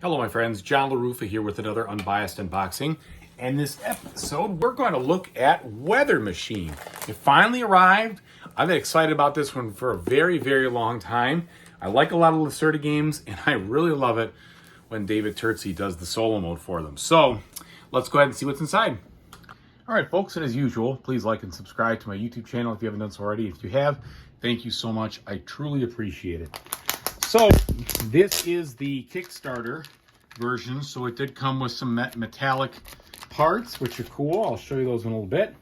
Hello my friends, John LaRuffa here with another Unbiased unboxing. And this episode, we're going to look at Weather Machine. It finally arrived. I've been excited about this one for a very, very long time. I like a lot of Lacerda games, and I really love it when David Turczi does the solo mode for them. So, let's go ahead and see what's inside. All right, folks, and as usual, please like and subscribe to my YouTube channel if you haven't done so already. If you have, thank you so much. I truly appreciate it. So, this is the Kickstarter version, so it did come with some metallic parts, which are cool. I'll show you those in a little bit.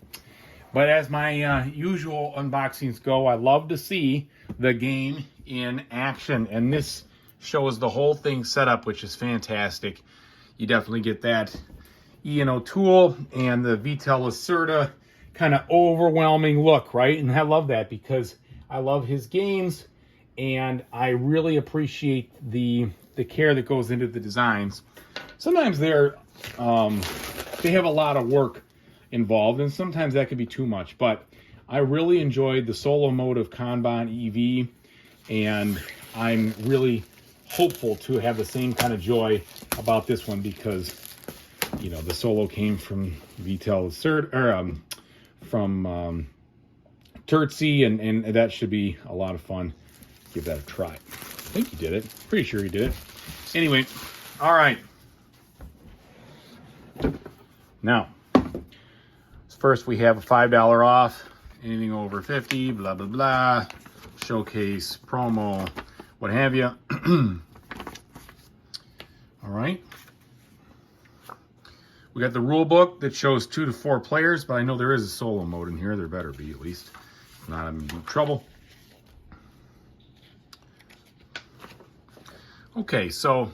But as my usual unboxings go, I love to see the game in action, and this shows the whole thing set up, which is fantastic. You definitely get that tool and the Vitel Lacerda kind of overwhelming look, right? And I love that because I love his games, and I really appreciate the care that goes into the designs. Sometimes they have a lot of work involved, and sometimes that could be too much, but I really enjoyed the solo mode of Kanban EV, and I'm really hopeful to have the same kind of joy about this one because, the solo came from Vitel Lacerda, or from Turczi, and that should be a lot of fun. Give that a try. I think he did it. Pretty sure he did it. Anyway, all right. Now, first we have a $5 off. Anything over 50, blah, blah, blah. Showcase, promo, what have you. All right. We got the rule book that shows 2 to 4 players, but I know there is a solo mode in here. There better be, at least. If not, I'm in deep trouble. Okay, so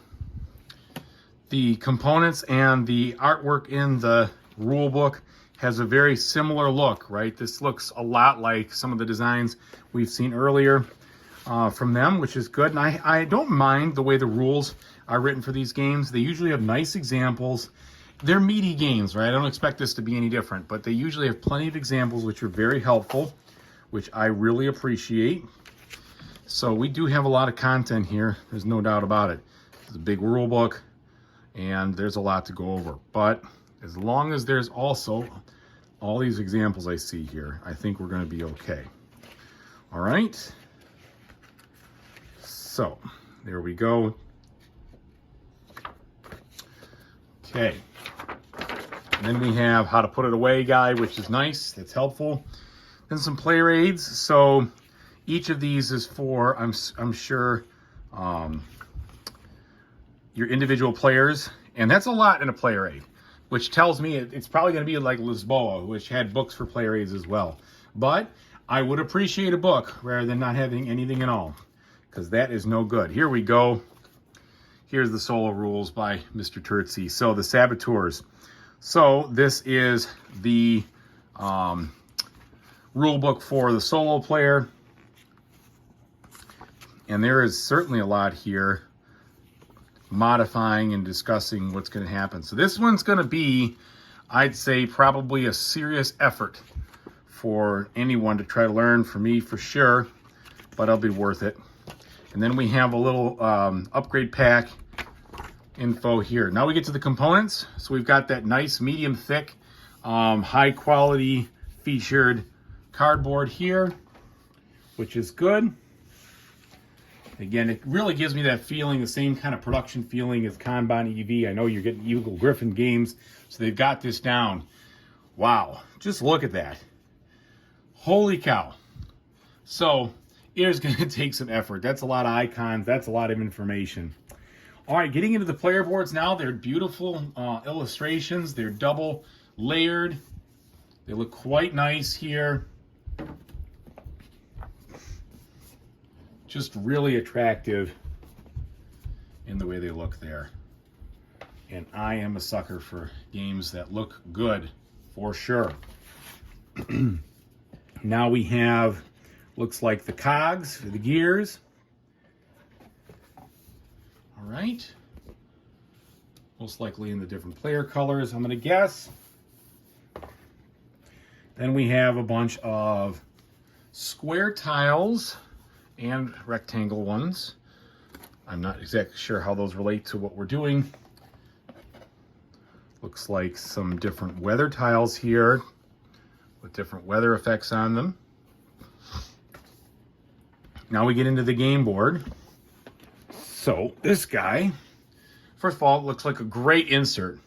the components and the artwork in the rule book has a very similar look, right? This looks a lot like some of the designs we've seen earlier from them, which is good. And I don't mind the way the rules are written for these games. They usually have nice examples. They're meaty games, right? I don't expect this to be any different, but they usually have plenty of examples, which are very helpful, which I really appreciate. So we do have a lot of content here. There's no doubt about it. It's a big rule book, and there's a lot to go over. But as long as there's also all these examples I see here, I think we're going to be okay. All right. So there we go. Okay. And then we have how to put it away guide, which is nice. That's helpful. Then some player aids. So each of these is for, I'm sure, your individual players. And that's a lot in a player aid, which tells me it's probably going to be like Lisboa, which had books for player aids as well. But I would appreciate a book rather than not having anything at all, because that is no good. Here we go. Here's the solo rules by Mr. Turczi. So the Saboteurs. So this is the rule book for the solo player. And there is certainly a lot here modifying and discussing what's going to happen. So this one's going to be, I'd say, probably a serious effort for anyone to try to learn, for me for sure, but it'll be worth it. And then we have a little upgrade pack info here. Now we get to the components. So we've got that nice medium thick, high quality featured cardboard here, which is good. Again, it really gives me that feeling, the same kind of production feeling as Kanban EV. I know you're getting Eagle Griffin games, so they've got this down. Wow, just look at that. Holy cow. So it is going to take some effort. That's a lot of icons. That's a lot of information. All right, getting into the player boards now. They're beautiful illustrations. They're double layered. They look quite nice here. Just really attractive in the way they look there. And I am a sucker for games that look good, for sure. Now we have, looks like the cogs, the gears. All right. Most likely in the different player colors, I'm going to guess. Then we have a bunch of square tiles and rectangle ones. I'm not exactly sure how those relate to what we're doing. Looks like some different weather tiles here with different weather effects on them. Now we get into the game board. So this guy, first of all, it looks like a great insert.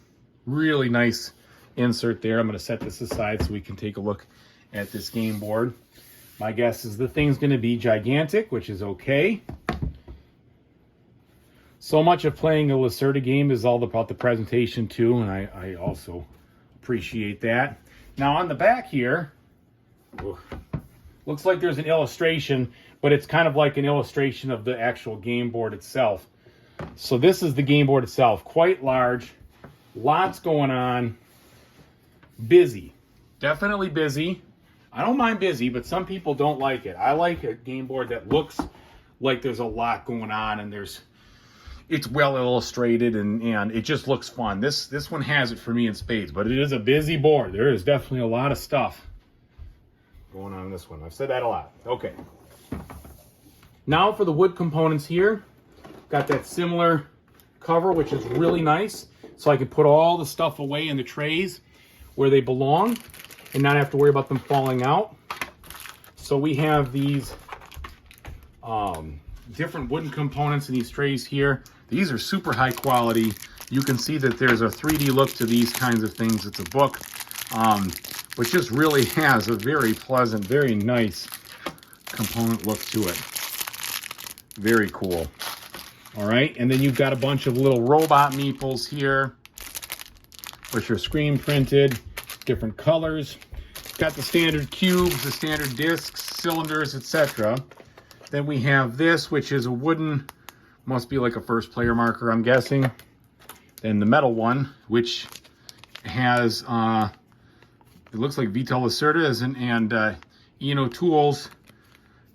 Really nice insert there. I'm going to set this aside so we can take a look at this game board. My guess is the thing's going to be gigantic, which is okay. So much of playing a Lacerda game is all about the presentation too, and I also appreciate that. Now on the back here, looks like there's an illustration, but it's kind of like an illustration of the actual game board itself. So this is the game board itself, quite large, lots going on, busy, definitely busy. I don't mind busy, but some people don't like it. I like a game board that looks like there's a lot going on and it's well illustrated and it just looks fun. This one has it for me in spades, but it is a busy board. There is definitely a lot of stuff going on in this one. I've said that a lot. Okay. Now for the wood components here. Got that similar cover, which is really nice. So I can put all the stuff away in the trays where they belong and not have to worry about them falling out. So we have these different wooden components in these trays here. These are super high quality. You can see that there's a 3D look to these kinds of things. It's a book, which just really has a very pleasant, very nice component look to it. Very cool. All right, and then you've got a bunch of little robot meeples here, which are screen printed, different colors. Got the standard cubes, the standard discs, cylinders, etc. Then we have this, which is a wooden, must be like a first player marker, I'm guessing. Then the metal one, which has, it looks like Vital Lacerda and Ian O'Toole's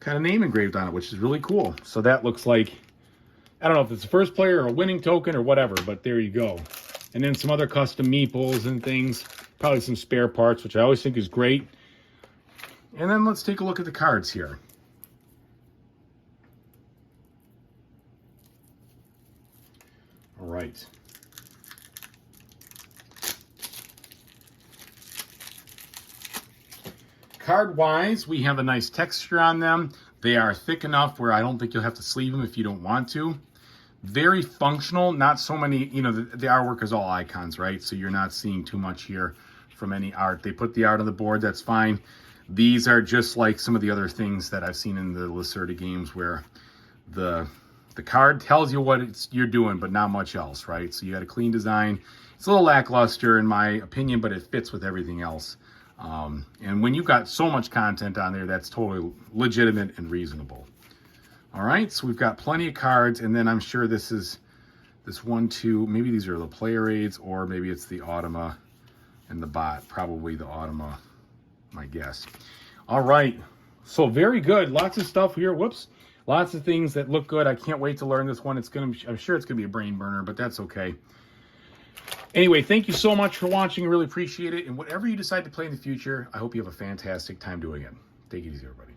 kind of name engraved on it, which is really cool. So that looks like, I don't know if it's a first player or a winning token or whatever, but there you go. And then some other custom meeples and things, probably some spare parts, which I always think is great. And then let's take a look at the cards here. All right. Card-wise, we have a nice texture on them. They are thick enough where I don't think you'll have to sleeve them if you don't want to. Very functional, not so many, you know, the artwork is all icons, right? So you're not seeing too much here from any art. They put the art on the board, that's fine. These are just like some of the other things that I've seen in the Lacerda games where the card tells you what you're doing, but not much else, right? So you got a clean design. It's a little lackluster in my opinion, but it fits with everything else. And when you've got so much content on there, that's totally legitimate and reasonable. All right, so we've got plenty of cards, and then I'm sure this is this 1, 2, maybe these are the player aids, or maybe it's the Automa and the bot, probably the Automa, my guess. All right, so very good, lots of stuff here, whoops. Lots of things that look good. I can't wait to learn this one. I'm sure it's gonna be a brain burner, but that's okay. Anyway, thank you so much for watching. I really appreciate it. And whatever you decide to play in the future, I hope you have a fantastic time doing it. Take it easy, everybody.